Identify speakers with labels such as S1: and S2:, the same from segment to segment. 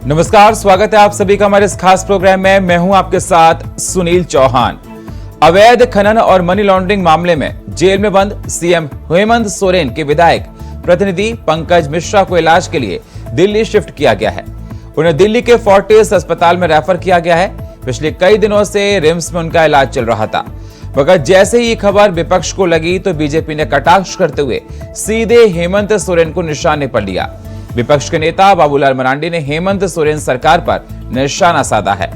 S1: नमस्कार, स्वागत है आप सभी का हमारे इस खास प्रोग्राम में। मैं हूं आपके साथ सुनील चौहान। अवैध खनन और मनी लॉन्ड्रिंग मामले में जेल में बंद सीएम हेमंत सोरेन के विधायक प्रतिनिधि पंकज मिश्रा को इलाज के लिए दिल्ली शिफ्ट किया गया है। उन्हें दिल्ली के फोर्टिस अस्पताल में रेफर किया गया है। पिछले कई दिनों से रिम्स में उनका इलाज चल रहा था, मगर जैसे ही खबर विपक्ष को लगी तो बीजेपी ने कटाक्ष करते हुए सीधे हेमंत सोरेन को निशाने पर लिया। विपक्ष के नेता बाबूलाल मरांडी ने हेमंत सोरेन सरकार पर निशाना साधा है।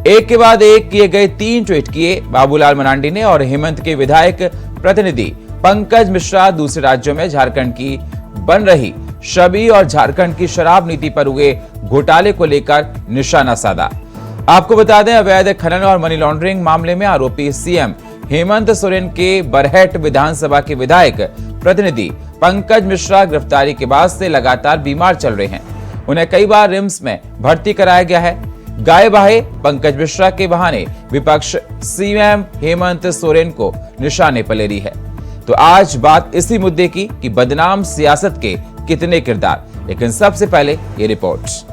S1: एक के बाद एक किए गए 3 ट्वीट किए बाबूलाल मरांडी ने और हेमंत के विधायक प्रतिनिधि पंकज मिश्रा दूसरे राज्यों में झारखंड की बन रही शबी और झारखंड की शराब नीति पर हुए घोटाले को लेकर निशाना साधा। आपको बता दें, अवैध खनन और मनी लॉन्ड्रिंग मामले में आरोपी सीएम हेमंत सोरेन के बरहेट विधानसभा के विधायक प्रतिनिधि पंकज मिश्रा गिरफ्तारी के बाद से लगातार बीमार चल रहे हैं। उन्हें कई बार रिम्स में भर्ती कराया गया है। गाए बाहे पंकज मिश्रा के बहाने विपक्ष सीएम हेमंत सोरेन को निशाने पर ले रही है। तो आज बात इसी मुद्दे की कि बदनाम सियासत के कितने किरदार, लेकिन सबसे पहले ये रिपोर्ट।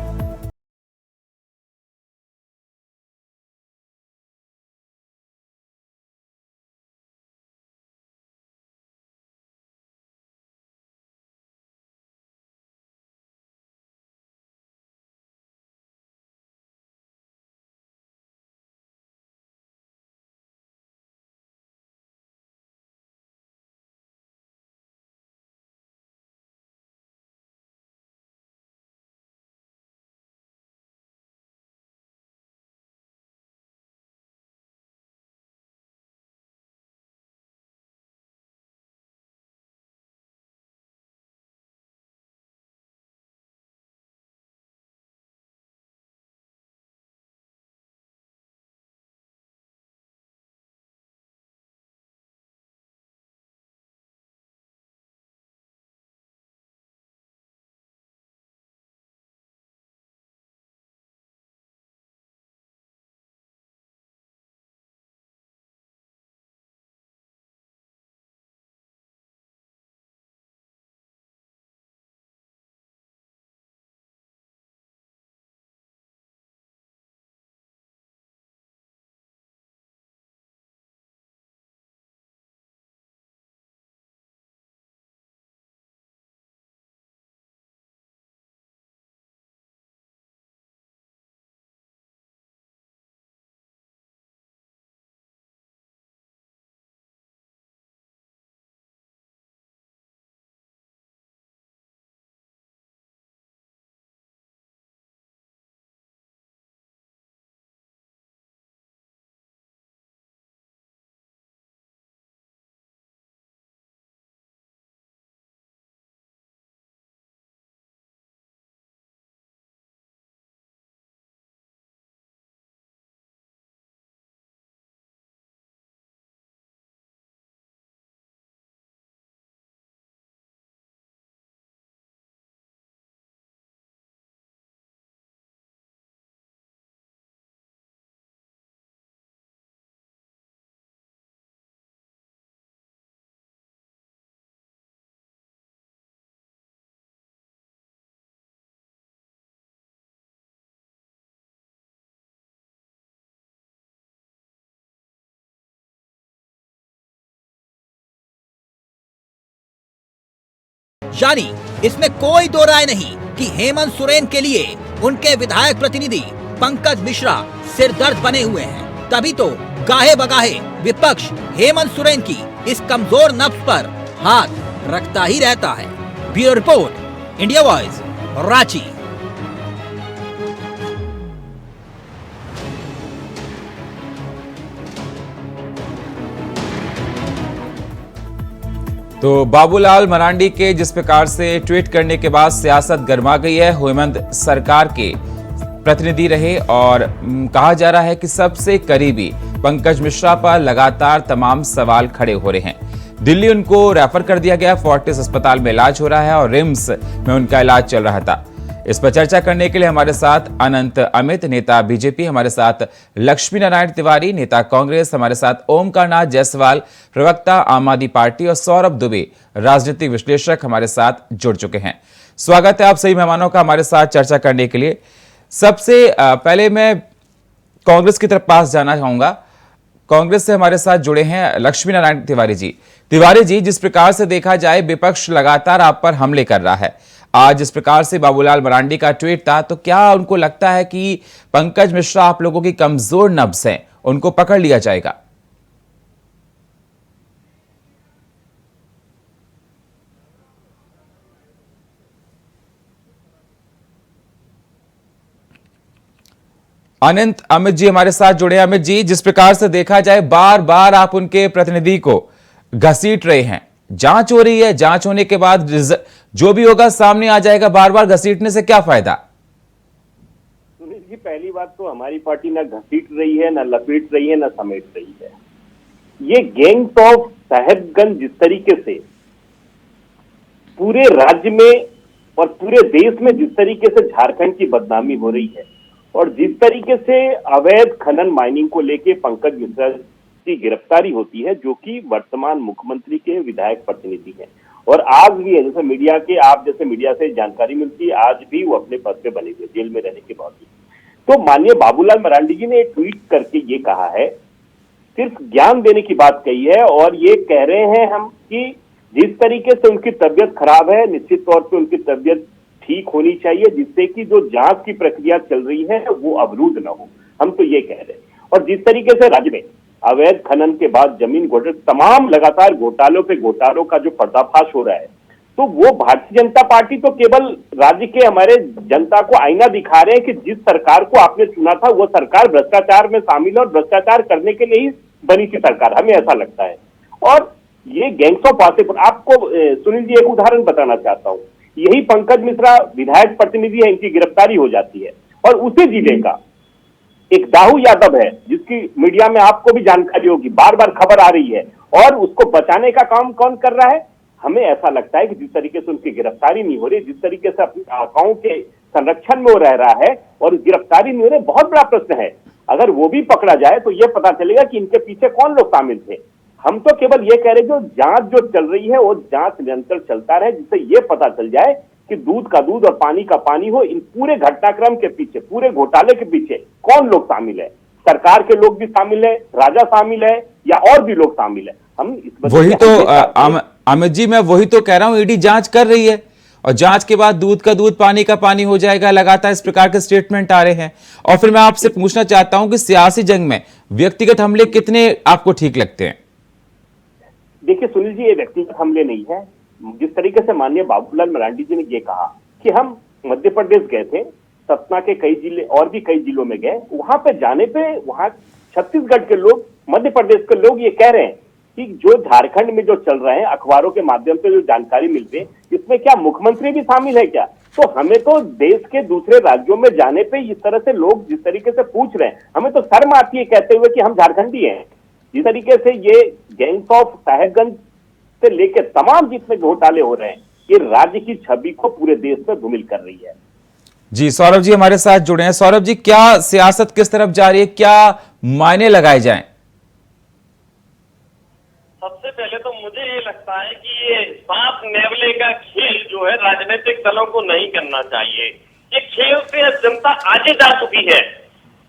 S2: यानी इसमें कोई दो राय नहीं कि हेमंत सोरेन के लिए उनके विधायक प्रतिनिधि पंकज मिश्रा सिरदर्द बने हुए हैं। तभी तो गाहे बगाहे विपक्ष हेमंत सोरेन की इस कमजोर नब्ज पर हाथ रखता ही रहता है। Bureau report, India voice, Ranchi.
S1: तो बाबूलाल मरांडी के जिस प्रकार से ट्वीट करने के बाद सियासत गर्मा गई है। हेमंत सरकार के प्रतिनिधि रहे और कहा जा रहा है कि सबसे करीबी पंकज मिश्रा पर लगातार तमाम सवाल खड़े हो रहे हैं। दिल्ली उनको रेफर कर दिया गया, फोर्टिस अस्पताल में इलाज हो रहा है और रिम्स में उनका इलाज चल रहा था। इस पर चर्चा करने के लिए हमारे साथ अनंत अमित, नेता बीजेपी, हमारे साथ लक्ष्मी नारायण तिवारी, नेता कांग्रेस, हमारे साथ ओमकार नाथ जायसवाल, प्रवक्ता आम आदमी पार्टी, और सौरभ दुबे, राजनीतिक विश्लेषक, हमारे साथ जुड़ चुके हैं। स्वागत है आप सभी मेहमानों का हमारे साथ चर्चा करने के लिए। सबसे पहले मैं कांग्रेस की तरफ पास जाना चाहूंगा। कांग्रेस से हमारे साथ जुड़े हैं लक्ष्मी नारायण तिवारी जी। तिवारी जी, जिस प्रकार से देखा जाए विपक्ष लगातार आप पर हमले कर रहा है, आज जिस प्रकार से बाबूलाल मरांडी का ट्वीट था, तो क्या उनको लगता है कि पंकज मिश्रा आप लोगों की कमजोर नब्ज हैं, उनको पकड़ लिया जाएगा? अनंत अमित जी हमारे साथ जुड़े हैं। अमित जी, जिस प्रकार से देखा जाए बार बार आप उनके प्रतिनिधि को घसीट रहे हैं, जांच हो रही है, जांच होने के बाद जो भी होगा सामने आ जाएगा, बार बार घसीटने से क्या फायदा?
S3: सुनील जी, पहली बात तो हमारी पार्टी ना घसीट रही है, ना लपेट रही है, ना समेट रही है। ये गैंग्स ऑफ साहेबगंज जिस तरीके से पूरे राज्य में और पूरे देश में जिस तरीके से झारखंड की बदनामी हो रही है और जिस तरीके से अवैध खनन माइनिंग को लेके पंकज मिश्रा की गिरफ्तारी होती है, जो कि वर्तमान मुख्यमंत्री के विधायक प्रतिनिधि हैं, और आज भी है, जैसे मीडिया के आप जैसे मीडिया से जानकारी मिलती है, आज भी वो अपने पद पे बने हुए जेल में रहने के बावजूद। तो माननीय बाबूलाल मरांडी जी ने ट्वीट करके ये कहा है, सिर्फ ज्ञान देने की बात कही है, और ये कह रहे हैं हम कि जिस तरीके से उनकी तबीयत खराब है, निश्चित तौर पे उनकी तबीयत ठीक होनी चाहिए, जिससे कि जो जांच की प्रक्रिया चल रही है वो अवरुद्ध न हो। हम तो ये कह रहे हैं। और जिस तरीके से राज्य में अवैध खनन के बाद जमीन घोटाले, तमाम लगातार घोटालों पे घोटालों का जो पर्दाफाश हो रहा है, तो वो भारतीय जनता पार्टी तो केवल राज्य के हमारे जनता को आईना दिखा रहे हैं कि जिस सरकार को आपने चुना था वो सरकार भ्रष्टाचार में शामिल है और भ्रष्टाचार करने के लिए ही बनी थी सरकार, हमें ऐसा लगता है। और ये गैंग्स ऑफ वासेपुर, आपको सुनील जी एक उदाहरण बताना चाहता हूँ। यही पंकज मिश्रा विधायक प्रतिनिधि है, इनकी गिरफ्तारी हो जाती है, और उसी जिले का एक दाऊ यादव है, जिसकी मीडिया में आपको भी जानकारी होगी, बार बार खबर आ रही है, और उसको बचाने का काम कौन कर रहा है? हमें ऐसा लगता है कि जिस तरीके से उनकी गिरफ्तारी नहीं हो रही, जिस तरीके से अपनी आकाओं के संरक्षण में वो रह रहा है और गिरफ्तारी नहीं हो रही, बहुत बड़ा प्रश्न है। अगर वो भी पकड़ा जाए तो ये पता चलेगा कि इनके पीछे कौन लोग शामिल थे। हम तो केवल ये कह रहे जो जांच जो चल रही है वो जांच निरंतर चलता रहे, जिससे ये पता चल जाए कि दूध का दूध और पानी का पानी हो। इन पूरे घटनाक्रम के पीछे, पूरे घोटाले के पीछे कौन लोग शामिल है? सरकार के लोग भी शामिल है, राजा शामिल है, या और भी लोग शामिल है? हम इस
S1: वही तो अमित जी, मैं वही तो कह रहा हूं, ईडी जांच कर रही है और जांच के बाद दूध का दूध पानी का पानी हो जाएगा। लगातार इस प्रकार के स्टेटमेंट आ रहे हैं। और फिर मैं आपसे पूछना चाहता हूं कि सियासी जंग में व्यक्तिगत हमले कितने आपको ठीक लगते हैं?
S3: देखिए सुनील जी, ये व्यक्तिगत हमले नहीं है। जिस तरीके से माननीय बाबूलाल मरांडी जी ने ये कहा कि हम मध्य प्रदेश गए थे, सतना के कई जिले और भी कई जिलों में गए, वहां पे जाने पे वहां छत्तीसगढ़ के लोग, मध्य प्रदेश के लोग ये कह रहे हैं कि जो झारखंड में जो चल रहे हैं, अखबारों के माध्यम से जो जानकारी मिलती है, इसमें क्या मुख्यमंत्री भी शामिल है क्या? तो हमें तो देश के दूसरे राज्यों में जाने पे इस तरह से लोग जिस तरीके से पूछ रहे हैं, हमें तो शर्म आती है कहते हुए कि हम झारखंडी हैं। जिस तरीके से ये गैंग्स ऑफ साहेबगंज से लेकर तमाम जितने घोटाले हो रहे हैं, ये राज्य की छवि को पूरे देश में धूमिल कर रही है।
S1: जी, सौरभ जी हमारे साथ जुड़े हैं। सौरभ जी, क्या सियासत किस तरफ जा रही है, क्या मायने लगाए जाएं?
S4: सबसे पहले तो मुझे ये लगता है कि ये सांप नेवले का खेल जो है राजनीतिक दलों को नहीं करना चाहिए। ये खेल से जनता आगे जा चुकी है।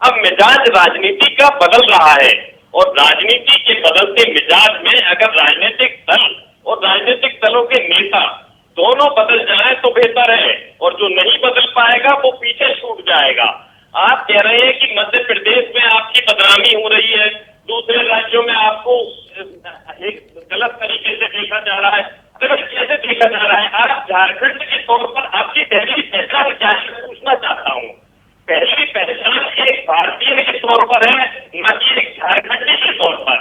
S4: अब मिजाज राजनीति का बदल रहा है, और राजनीति के बदलते मिजाज में अगर राजनीतिक दल और राजनीतिक दलों के नेता दोनों बदल जाएं तो बेहतर है, और जो नहीं बदल पाएगा वो पीछे छूट जाएगा। आप कह रहे हैं कि मध्य प्रदेश में आपकी बदनामी हो रही है, दूसरे राज्यों में आपको एक गलत तरीके से देखा जा रहा है। कैसे देखा जा रहा है? आप झारखंड के तौर पर आपकी पहली पहचान क्या है, पूछना चाहता हूँ। पहली पहचान एक भारतीय के तौर पर है, न कि एक झारखंडी के तौर पर।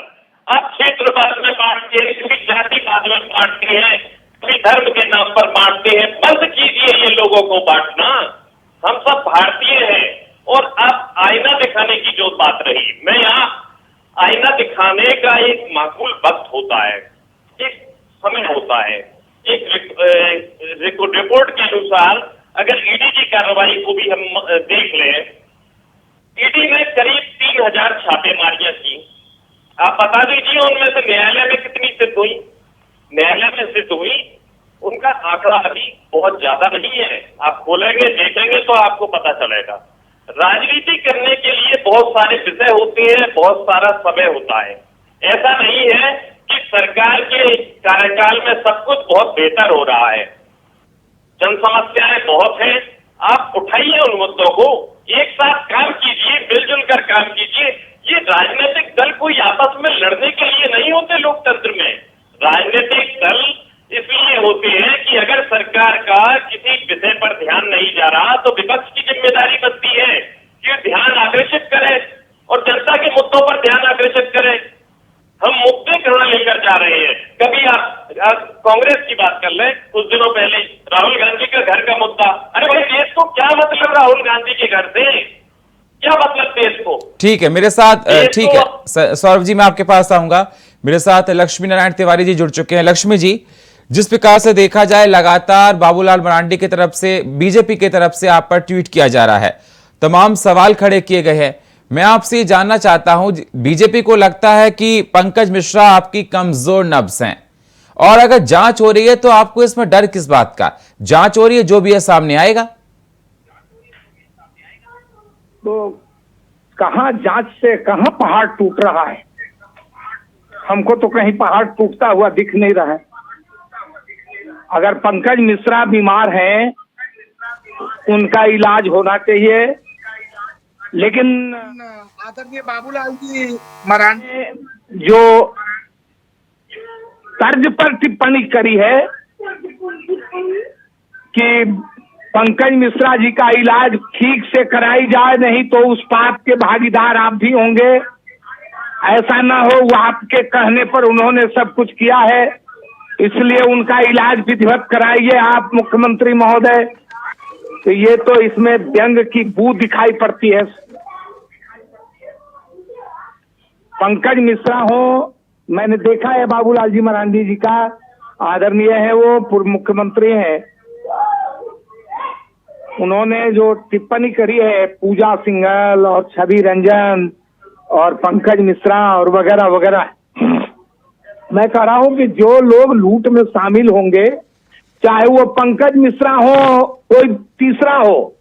S4: आप क्षेत्रवाद में बांटते हैं, कभी जातिवाद में बांटते हैं, कभी धर्म के नाम पर बांटते हैं। बंद कीजिए ये लोगों को बांटना। हम सब भारतीय हैं। और आप आईना दिखाने की जो बात रही, मैं यहाँ आईना दिखाने का एक माकूल वक्त होता है, एक समय होता है। एक रिपोर्ट के अनुसार अगर ईडी की कार्रवाई को भी हम देख लें, ईडी ने करीब 3000 छापेमारियां की। आप बता दीजिए उनमें से न्यायालय में कितनी सिद्ध हुई? न्यायालय में सिद्ध हुई उनका आंकड़ा अभी बहुत ज्यादा नहीं है। आप खोलेंगे देखेंगे तो आपको पता चलेगा। राजनीति करने के लिए बहुत सारे विषय होते हैं, बहुत सारा समय होता है। ऐसा नहीं है कि सरकार के कार्यकाल में सब कुछ बहुत बेहतर हो रहा है। जन समस्याएं बहुत हैं, आप उठाइए उन मुद्दों को, एक साथ काम कीजिए, मिलजुल कर काम कीजिए। ये राजनीतिक दल कोई आपस में लड़ने के लिए नहीं होते। लोकतंत्र में राजनीतिक दल इसलिए होते हैं कि अगर सरकार का किसी विषय पर ध्यान नहीं जा रहा तो विपक्ष की जिम्मेदारी बनती है कि ध्यान आकर्षित करे और जनता के मुद्दों पर ध्यान आकर्षित करे। हम मुद्दे कहां लेकर जा रहे हैं? कभी आप कांग्रेस की बात कर लें, कुछ दिनों पहले राहुल गांधी का घर का मुद्दा। अरे भाई, देश को क्या मतलब राहुल गांधी के घर से? क्या मतलब देश को?
S1: ठीक है, मेरे साथ ठीक है सौरभ जी, मैं आपके पास आऊंगा। मेरे साथ लक्ष्मी नारायण तिवारी जी जुड़ चुके हैं। लक्ष्मी जी, जिस प्रकार से देखा जाए लगातार बाबूलाल मरांडी की तरफ से, बीजेपी की तरफ से आप पर ट्वीट किया जा रहा है, तमाम सवाल खड़े किए गए हैं। मैं आपसे ये जानना चाहता हूं, बीजेपी को लगता है कि पंकज मिश्रा आपकी कमजोर नब्ज हैं, और अगर जांच हो रही है तो आपको इसमें डर किस बात का? जांच हो रही है, जो भी है सामने आएगा।
S5: तो कहां जांच से कहां पहाड़ टूट रहा है? हमको तो कहीं पहाड़ टूटता हुआ दिख नहीं रहा है। अगर पंकज मिश्रा बीमार हैं, उनका इलाज होना चाहिए, लेकिन
S6: आदरणीय बाबूलाल जी मरांडी
S5: जो तर्ज पर टिप्पणी करी है कि पंकज मिश्रा जी का इलाज ठीक से कराई जाए, नहीं तो उस पाप के भागीदार आप भी होंगे। ऐसा ना हो, वो आपके कहने पर उन्होंने सब कुछ किया है, इसलिए उनका इलाज विधिवत कराइए आप मुख्यमंत्री महोदय। तो ये तो इसमें व्यंग की बू दिखाई पड़ती है। पंकज मिश्रा हो, मैंने देखा है बाबूलाल जी मरांडी जी का, आदरणीय है, वो पूर्व मुख्यमंत्री हैं। उन्होंने जो टिप्पणी करी है पूजा सिंघल और छवि रंजन और पंकज मिश्रा और वगैरह वगैरह, मैं कह रहा हूं कि जो लोग लूट में शामिल होंगे, चाहे वो पंकज मिश्रा हो, कोई तीसरा हो,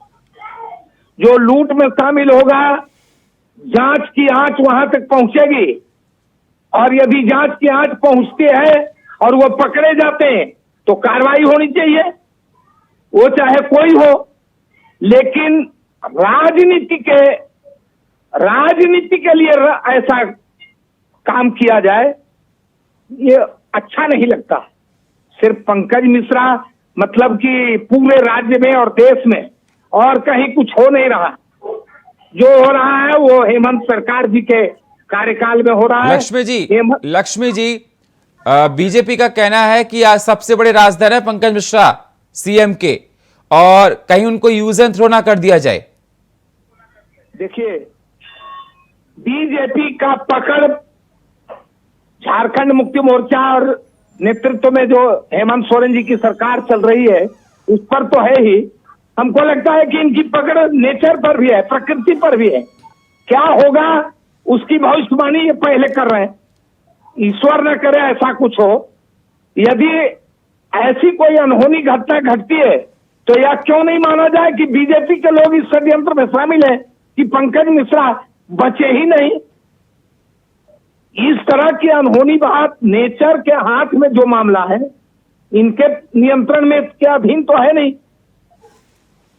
S5: जो लूट में शामिल होगा, जांच की आंच वहां तक पहुंचेगी। और यदि जांच की आंच पहुंचती है और वो पकड़े जाते हैं तो कार्रवाई होनी चाहिए, वो चाहे कोई हो। लेकिन राजनीति के लिए ऐसा काम किया जाए, ये अच्छा नहीं लगता। सिर्फ पंकज मिश्रा मतलब कि पूरे राज्य में और देश में और कहीं कुछ हो नहीं रहा। जो हो रहा है वो हेमंत सरकार जी के कार्यकाल में हो रहा है।
S1: लक्ष्मी जी, बीजेपी का कहना है कि आज सबसे बड़े राजदार है पंकज मिश्रा सीएम के, और कहीं उनको यूज एंड थ्रो ना कर दिया जाए।
S5: देखिए, बीजेपी का पकड़ झारखंड मुक्ति मोर्चा और नेतृत्व में जो हेमंत सोरेन जी की सरकार चल रही है उस पर तो है ही। हमको लगता है कि इनकी पकड़ नेचर पर भी है, प्रकृति पर भी है। क्या होगा उसकी भविष्यवाणी ये पहले कर रहे हैं। ईश्वर न करे ऐसा कुछ हो। यदि ऐसी कोई अनहोनी घटना घटती है तो यह क्यों नहीं माना जाए कि बीजेपी के लोग इस षड्यंत्र में शामिल हैं कि पंकज मिश्रा बचे ही नहीं। इस तरह की अनहोनी बात नेचर के हाथ में जो मामला है, इनके नियंत्रण में के अधीन तो है नहीं।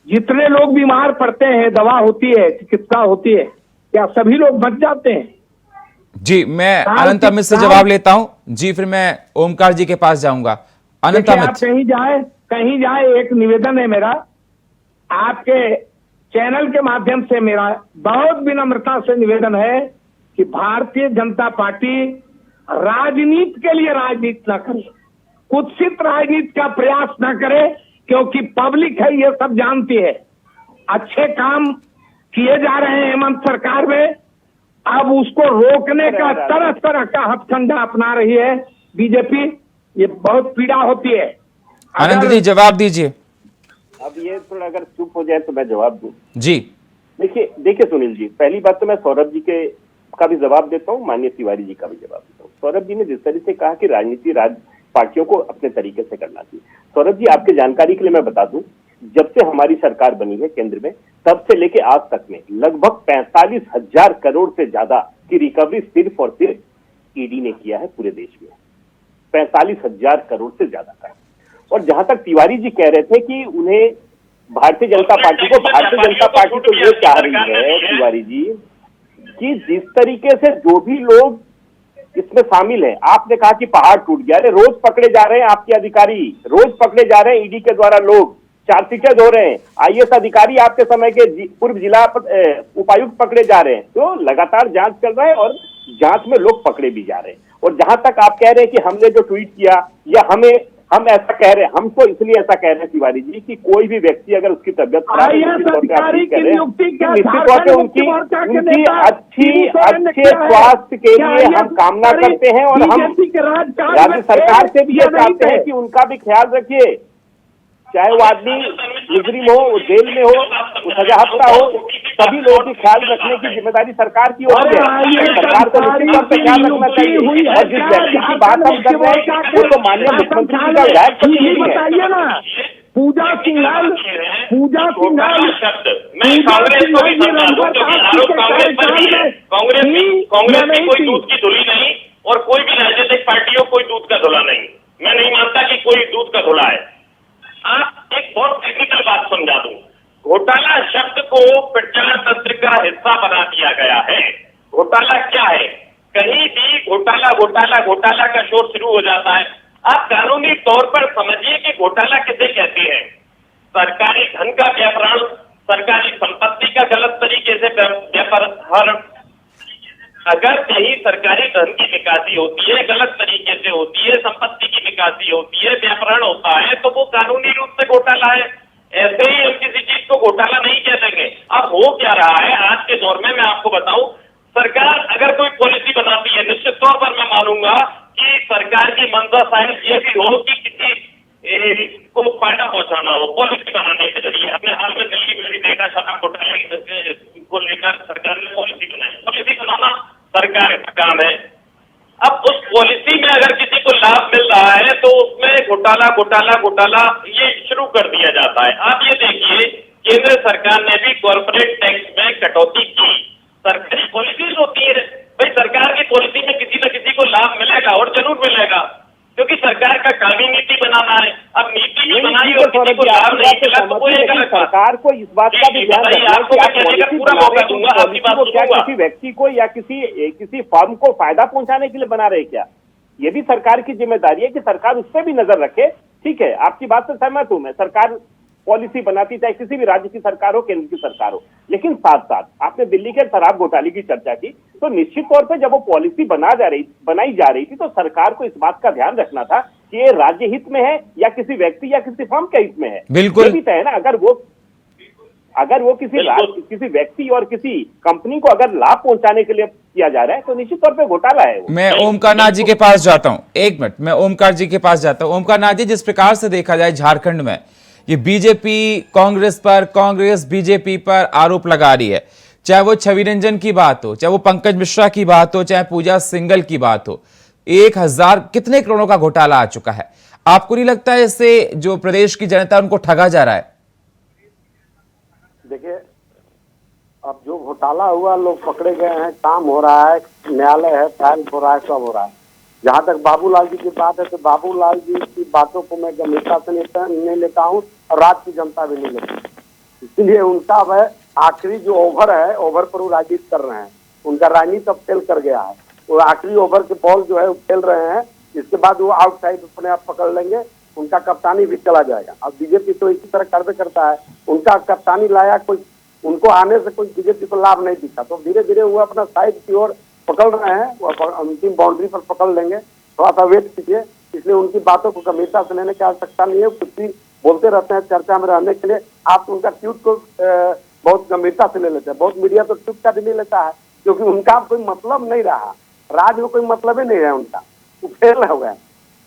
S5: जितने लोग बीमार पड़ते हैं, दवा होती है, चिकित्सा होती है, क्या सभी लोग बच जाते हैं?
S1: जी, मैं अनंत अमित से जवाब लेता हूं जी, फिर मैं ओमकार जी के पास जाऊंगा। अनंत अमित,
S5: कहीं जाए एक निवेदन है मेरा, आपके चैनल के माध्यम से मेरा बहुत विनम्रता से निवेदन है कि भारतीय जनता पार्टी राजनीति के लिए राजनीति न करे, कुत्सित राजनीति का प्रयास न करे, क्योंकि पब्लिक है, ये सब जानती है। अच्छे काम किए जा रहे हैं हेमंत सरकार में, अब उसको रोकने का तरह तरह का हथकंडा अपना रही है बीजेपी। ये बहुत पीड़ा होती है।
S1: आनंद जी जवाब दीजिए।
S3: अब ये थोड़ा अगर चुप हो जाए तो मैं जवाब दूं
S1: जी।
S3: देखिए सुनील जी, पहली बात तो मैं सौरभ जी के का भी जवाब देता हूँ, माननीय तिवारी जी का भी जवाब देता हूँ। सौरभ जी ने जिस तरह से कहा कि राजनीति पार्टियों को अपने तरीके से करना चाहिए, सौरभ जी आपके जानकारी के लिए मैं बता दूं जब से हमारी सरकार बनी है केंद्र में, तब से लेके आज तक में लगभग 45,000 करोड़ से ज्यादा की रिकवरी सिर्फ और सिर्फ ईडी ने किया है पूरे देश में। 45,000 करोड़ से ज्यादा का। और जहां तक तिवारी जी कह रहे थे कि उन्हें भारतीय जनता पार्टी को ये चाह रही है तिवारी जी कि जिस तरीके से जो भी लोग इसमें शामिल है, आपने कहा कि पहाड़ टूट गया, अरे रोज पकड़े जा रहे हैं आपके अधिकारी, रोज पकड़े जा रहे हैं ईडी के द्वारा, लोग चार्जशीटेड हो रहे हैं, आईएएस अधिकारी आपके समय के पूर्व जिला उपायुक्त पकड़े जा रहे हैं, तो लगातार जांच चल रहा है और जांच में लोग पकड़े भी जा रहे हैं। और जहां तक आप कह रहे हैं कि हमने जो ट्वीट किया या हम ऐसा कह रहे हैं, हम तो इसलिए ऐसा कह रहे हैं तिवारी जी कि कोई भी व्यक्ति अगर उसकी तबियत खराब है, निश्चित तौर पर उनकी अच्छे स्वास्थ्य के लिए हम कामना करते हैं और हम राज्य सरकार से भी ये चाहते हैं कि उनका भी ख्याल रखिए, चाहे वो आदमी मुजरिम हो, वो जेल में हो, वो सजायाफ्ता हो, सभी लोगों की ख्याल रखने की जिम्मेदारी सरकार की होती है। सरकार को निश्चित तौर पर ख्याल रखना चाहिए। और जिस व्यक्ति की बात हम कर रहे हैं वो तो माननीय मुख्यमंत्री जी का विधायक प्रतिनिधि है।
S5: पूजा सिंघाल
S4: मैं कांग्रेस को भी समझा दूं, क्योंकि आरोप कांग्रेस पर भी है। कांग्रेस की कोई दूध की धुली नहीं और कोई भी राजनीतिक पार्टियों कोई दूध का धुला नहीं। मैं नहीं मानता कि कोई दूध का धुला है। आप एक बहुत टेक्निकल बात समझा दूं, घोटाला शब्द को प्रचार तंत्र का हिस्सा बना दिया गया है। घोटाला क्या है? कहीं भी घोटाला का शोर शुरू हो जाता है। आप कानूनी तौर पर समझिए कि घोटाला किसे कहते हैं। सरकारी धन का व्यापार, सरकारी संपत्ति का गलत तरीके से व्यापार, अगर कहीं सरकारी धन की निकासी होती है, गलत तरीके से होती है, संपत्ति की निकासी होती है, व्यापारण होता है, तो वो कानूनी रूप से घोटाला है। ऐसे ही हम किसी चीज को घोटाला नहीं कह देंगे। अब हो क्या रहा है आज के दौर में, मैं आपको बताऊं, सरकार अगर कोई पॉलिसी बनाती है, निश्चित तौर पर मैं मानूंगा कि सरकार की मंशा शायद ये भी हो कि किसी को फायदा पहुंचाना हो पॉलिसी बनाने के जरिए। हमने हाल में दिल्ली में भी देखा, शराब घोटाले को लेकर सरकार ने पॉलिसी बनाई। पॉलिसी बनाना सरकार का काम है। अब उस पॉलिसी में अगर किसी को लाभ मिल रहा है तो उसमें घोटाला ये शुरू कर दिया जाता है। आप ये देखिए, केंद्र सरकार ने भी कॉर्पोरेट टैक्स में कटौती की। सरकारी पॉलिसीज होती है भाई, सरकार की पॉलिसी में किसी न किसी को लाभ मिलेगा और जरूर मिलेगा, क्योंकि सरकार का काम ही नीति बनाना है। अब नीति भी बनाई और किसी को लाभ नहीं मिला तो वो एक अलग बात।
S3: सरकार को इस बात का भी ध्यान रखना है कि आप पॉलिसी पूरा मौका दूंगा, आपकी बात क्या किसी व्यक्ति को या किसी फर्म को फायदा पहुंचाने के लिए बना रहे क्या? ये भी सरकार की जिम्मेदारी है कि सरकार उस पर भी नजर रखे। ठीक है, आपकी बात से सहमत हूं मैं, सरकार पॉलिसी बनाती चाहे किसी भी राज्य की सरकार हो, केंद्र की सरकार हो, लेकिन साथ साथ आपने दिल्ली के शराब घोटाले की चर्चा की, तो निश्चित तौर पर जब वो पॉलिसी बनाई जा रही थी तो सरकार को इस बात का ध्यान रखना था कि ये राज्य हित में है या किसी व्यक्ति या किसी फर्म के हित में है।
S1: बिल्कुल,
S3: ये भी तय है ना। अगर वो किसी व्यक्ति और किसी कंपनी को अगर लाभ पहुंचाने के लिए किया जा रहा है तो निश्चित तौर पे घोटाला है वो।
S1: मैं ओमकार नाथ जी के पास जाता हूं, एक मिनट, मैं ओमकार जी के पास जाता हूं। ओमकार नाथ जी, जिस प्रकार से देखा जाए झारखंड में ये बीजेपी कांग्रेस पर, कांग्रेस बीजेपी पर आरोप लगा रही है, चाहे वो छवि रंजन की बात हो, चाहे वो पंकज मिश्रा की बात हो, चाहे पूजा सिंघल की बात हो, 1000 कितने करोड़ों का घोटाला आ चुका है। आपको नहीं लगता है इससे जो प्रदेश की जनता उनको ठगा जा रहा है?
S7: देखिए, अब जो घोटाला हुआ, लोग पकड़े गए हैं, काम हो रहा है, न्यायालय है, ट्रायल हो रहा है, सब हो रहा है। जहां तक बाबूलाल जी की बात है तो बाबूलाल जी की बातों को मैं गंभीरता से नहीं लेता हूं और राज्य की जनता भी नहीं लेती। इसलिए उनका वह आखिरी जो ओवर है, ओवर पर वो राजनीति कर रहे हैं। उनका राजनीति अब फेल कर गया है। वो आखिरी ओवर के बॉल जो है वो खेल रहे हैं। इसके बाद वो आउटसाइड अपने आप पकड़ लेंगे, उनका कप्तानी भी चला जाएगा। अब बीजेपी तो इसी तरह कार्य करता है, उनका कप्तानी लाया कोई, उनको आने से कोई बीजेपी को लाभ नहीं दिखा, तो धीरे धीरे वो अपना साइड की ओर पकड़ रहे हैं। वो अंतिम बाउंड्री पर पकड़ लेंगे, थोड़ा सा वेट कीजिए। इसलिए उनकी बातों को गंभीरता से लेने की आवश्यकता नहीं है। कुछ भी बोलते रहते हैं चर्चा में रहने के लिए। आप उनका ट्वीट को बहुत गंभीरता से ले लेते हैं। बहुत मीडिया तो ट्वीट का भी नहीं लेता है, क्योंकि उनका कोई मतलब नहीं रहा, राज्य में कोई मतलब ही नहीं है उनका, वो फेल हो गया।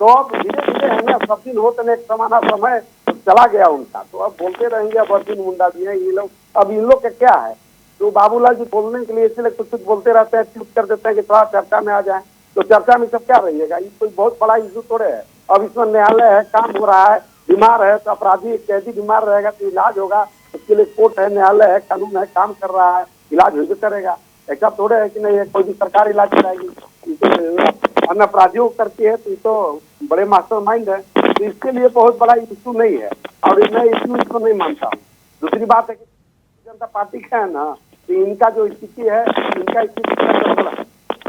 S7: तो अब धीरे धीरे है ना, सब दिन होते एक समाना समय चला गया उनका, तो अब बोलते रहेंगे। अब अर्जुन मुंडा भी है ये लोग, अब इन लोग का क्या है, तो बाबूलाल जी बोलने के लिए इसलिए कुछ बोलते रहते हैं, ट्वीट कर देते हैं कि थोड़ा चर्चा में आ जाए। तो चर्चा में सब क्या रहिएगा, ये कोई बहुत बड़ा इशू थोड़े है। अब इसमें न्यायालय है, काम हो रहा है, बीमार है तो अपराधी कैदी बीमार रहेगा तो इलाज होगा, उसके लिए कोर्ट है, न्यायालय है, कानून है, काम कर रहा है, इलाज हो करेगा। ऐसा थोड़े है कि नहीं है कोई भी सरकार इलाज कराएगी। अन्य अपराधियों करती है तो ये तो बड़े मास्टरमाइंड है, तो इसके लिए बहुत बड़ा इशू नहीं है और मैं इशू इसको नहीं मानता। दूसरी बात है कि जनता पार्टी का है ना, तो इनका जो स्थिति है, इनका स्थिति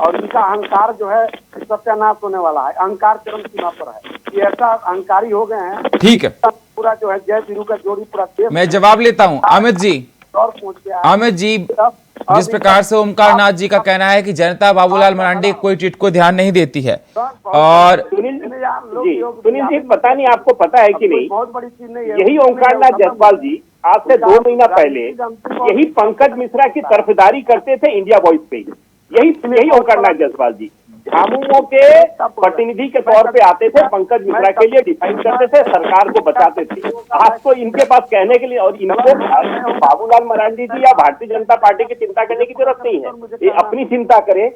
S7: और इनका अहंकार जो है सत्यानाश होने वाला है। अहंकार चरम सीमा पर है, ये ऐसा अहंकारी हो गए हैं।
S1: ठीक है,
S7: पूरा जो है जय वीरू का जोड़ी पूरा देश
S1: मैं जवाब लेता हूं। अमित जी,
S7: और पहुंच गया है।
S1: अमित जी, जिस प्रकार से ओमकार नाथ जी का कहना है कि जनता बाबूलाल मरांडी कोई ट्वीट को ध्यान नहीं देती है, और
S3: सुनील जी पता नहीं आपको पता है कि नहीं,
S7: बहुत बड़ी चीज नहीं है।
S3: यही ओमकार नाथ जायसवाल जी आज से 2 महीना पहले यही पंकज मिश्रा की तरफदारी करते थे इंडिया वॉइस पे। यही ओमकार नाथ जायसवाल जी झामुमो के प्रतिनिधि के तौर पे आते थे, पंकज मिश्रा के लिए डिफाइन करते थे, सरकार को बचाते थे। आज तो इनके पास कहने के लिए और इनको बाबूलाल मरांडी जी या भारतीय जनता पार्टी की चिंता करने की जरूरत नहीं है, ये अपनी चिंता करें।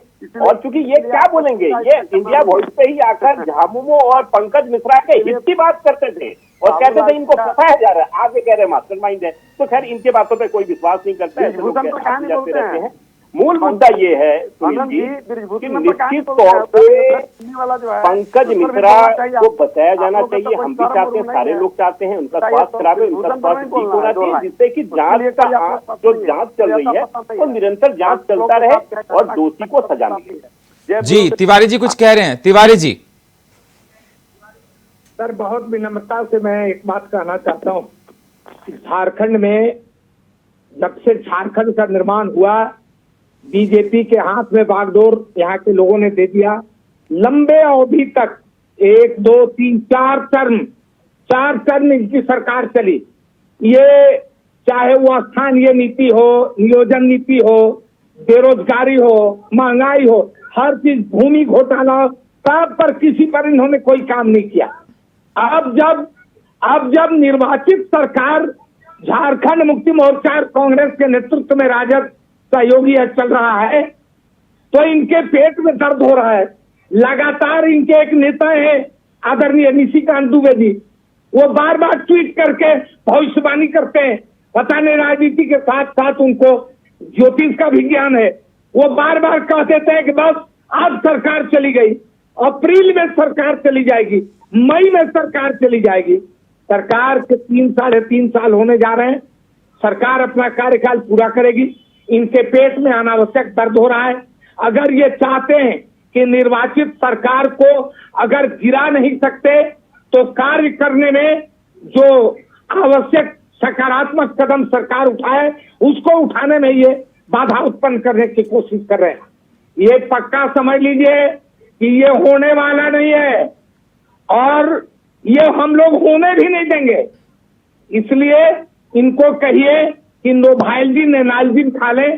S3: और चूंकि ये क्या बोलेंगे, ये इंडिया वॉइस पे ही आकर झामुमो और पंकज मिश्रा के हित की बात करते थे और कहते थे इनको फंसाया जा रहा है, आगे कह रहे मास्टरमाइंड है। तो खैर इनके बातों पे कोई विश्वास नहीं करता है, रहते हैं। मूल मुद्दा ये है सुनील जी कि निश्चित तौर पे पंकज मिश्रा को बचाया जाना चाहिए। हम भी चाहते हैं, सारे लोग चाहते हैं उनका स्वास्थ्य खराब है, उनका स्वास्थ्य ठीक होना चाहिए, जिससे कि जांच का जो जांच चल रही है वो निरंतर जांच चलता रहे और दोषी को सजा मिले।
S1: जी तिवारी जी कुछ कह रहे हैं। तिवारी जी,
S5: सर बहुत विनम्रता से मैं एक बात कहना चाहता हूँ। झारखंड में जब से झारखंड का निर्माण हुआ, बीजेपी के हाथ में बागडोर यहाँ के लोगों ने दे दिया। लंबे अवधि तक 1, 2, 3, 4 टर्म इनकी सरकार चली। ये चाहे वो स्थानीय नीति हो, नियोजन नीति हो, बेरोजगारी हो, महंगाई हो, हर चीज, भूमि घोटाला, सब पर किसी पर इन्होंने कोई काम नहीं किया। अब जब निर्वाचित सरकार झारखंड मुक्ति मोर्चा कांग्रेस के नेतृत्व में राजद सहयोगी है चल रहा है, तो इनके पेट में दर्द हो रहा है। लगातार इनके एक नेता है आदरणीय निशिकांत दुबे जी, वो बार बार ट्वीट करके भविष्यवाणी करते हैं। पता नहीं राजनीति के साथ साथ उनको ज्योतिष का भी ज्ञान है। वो बार बार कह देते हैं कि बस आज सरकार चली गई, अप्रैल में सरकार चली जाएगी, मई में सरकार चली जाएगी। सरकार के 3 साढ़े 3 साल होने जा रहे हैं, सरकार अपना कार्यकाल पूरा करेगी। इनके पेट में अनावश्यक दर्द हो रहा है। अगर ये चाहते हैं कि निर्वाचित सरकार को अगर गिरा नहीं सकते तो कार्य करने में जो आवश्यक सकारात्मक कदम सरकार उठाए, उसको उठाने में ये बाधा उत्पन्न करने की कोशिश कर रहे हैं। ये पक्का समझ लीजिए कि ये होने वाला नहीं है और ये हम लोग होने भी नहीं देंगे। इसलिए इनको कहिए कि नोवाल्जिन एनाल्जिन खा लें,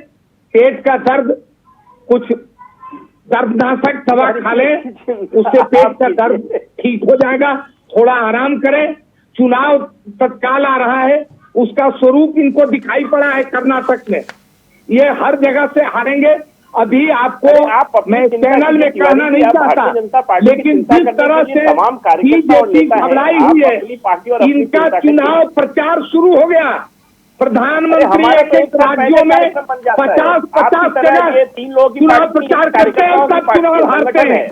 S5: पेट का दर्द, कुछ दर्दनाशक दवा खा लें, उससे पेट का दर्द ठीक हो जाएगा। थोड़ा आराम करें। चुनाव तत्काल आ रहा है, उसका स्वरूप इनको दिखाई पड़ा है कर्नाटक में। ये हर जगह से हारेंगे। अभी आपको मैं चैनल में कहना नहीं चाहता, लेकिन जिस तरह से बीजेपी घबराई हुई है, इनका चुनाव प्रचार शुरू हो गया। प्रधानमंत्री एक राज्यों में 50-50 जगह चुनाव प्रचार करते हैं, सब चुनाव हारते हैं।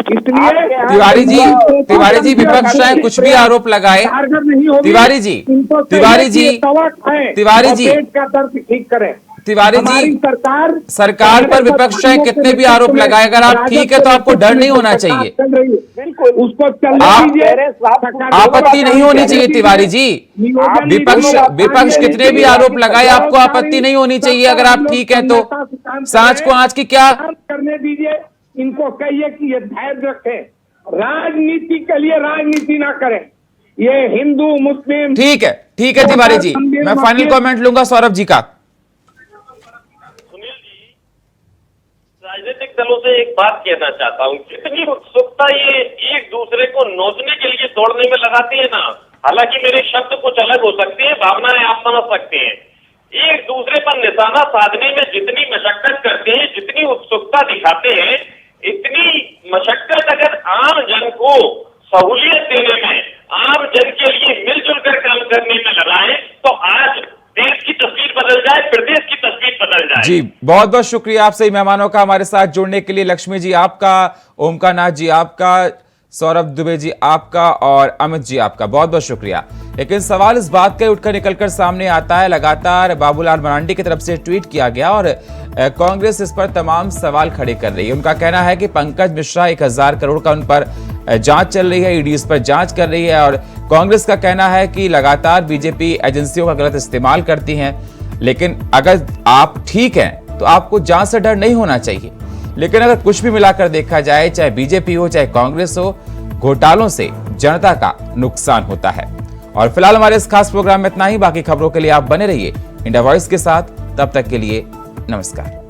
S5: इसलिए
S1: तिवारी जी विपक्ष चाहे कुछ भी आरोप लगाए, तिवारी जी
S5: पेट का दर्द ठीक करें।
S1: तिवारी जी सरकार पर विपक्ष चाहे कितने भी आरोप लगाए, अगर आप ठीक है तो आपको डर नहीं होना चाहिए,
S5: उसको
S1: आपत्ति नहीं होनी चाहिए। तिवारी जी विपक्ष कितने भी आरोप लगाए, आपको आपत्ति नहीं होनी चाहिए। अगर आप ठीक है तो सांझ को आज की क्या
S5: करने दीजिए। इनको कहिए कि ये धैर्य रखें, राजनीति के लिए राजनीति ना करें। ये हिंदू मुस्लिम
S1: ठीक है तिवारी जी, मैं फाइनल कमेंट लूंगा सौरभ जी का।
S4: राजनीतिक दलों से एक बात कहना चाहता हूँ, जितनी उत्सुकता ये एक दूसरे को नोचने के लिए दौड़ने में लगाती है ना, हालांकि मेरे शब्द कुछ अलग हो सकते हैं, भावनाएं आप समझ सकते हैं, एक दूसरे पर निशाना साधने में जितनी मशक्कत करते हैं, जितनी उत्सुकता दिखाते हैं, इतनी मशक्कत अगर आम जन को सहूलियत देने में आम जन के लिए मिलजुल कर काम करने में लगाए तो आज देश की तस्वीर बदल जाए, प्रदेश की तस्वीर बदल जाए।
S1: जी, बहुत बहुत शुक्रिया आप सभी मेहमानों का हमारे साथ जुड़ने के लिए। लक्ष्मी जी आपका, ओमकार नाथ जी आपका, सौरभ दुबे जी आपका और अमित जी आपका बहुत बहुत शुक्रिया। लेकिन सवाल इस बात का उठकर निकलकर सामने आता है, लगातार बाबूलाल मरांडी की तरफ से ट्वीट किया गया और कांग्रेस इस पर तमाम सवाल खड़े कर रही है। उनका कहना है कि पंकज मिश्रा 1000 करोड़ का उन पर जांच चल रही है, ईडी इस पर जांच कर रही है और कांग्रेस का कहना है कि लगातार बीजेपी एजेंसियों का गलत इस्तेमाल करती हैं। लेकिन अगर आप ठीक हैं तो आपको जांच से डर नहीं होना चाहिए। लेकिन अगर कुछ भी मिलाकर देखा जाए, चाहे बीजेपी हो चाहे कांग्रेस हो, घोटालों से जनता का नुकसान होता है। और फिलहाल हमारे इस खास प्रोग्राम में इतना ही। बाकी खबरों के लिए आप बने रहिए इंडिया वॉइस के साथ। तब तक के लिए नमस्कार।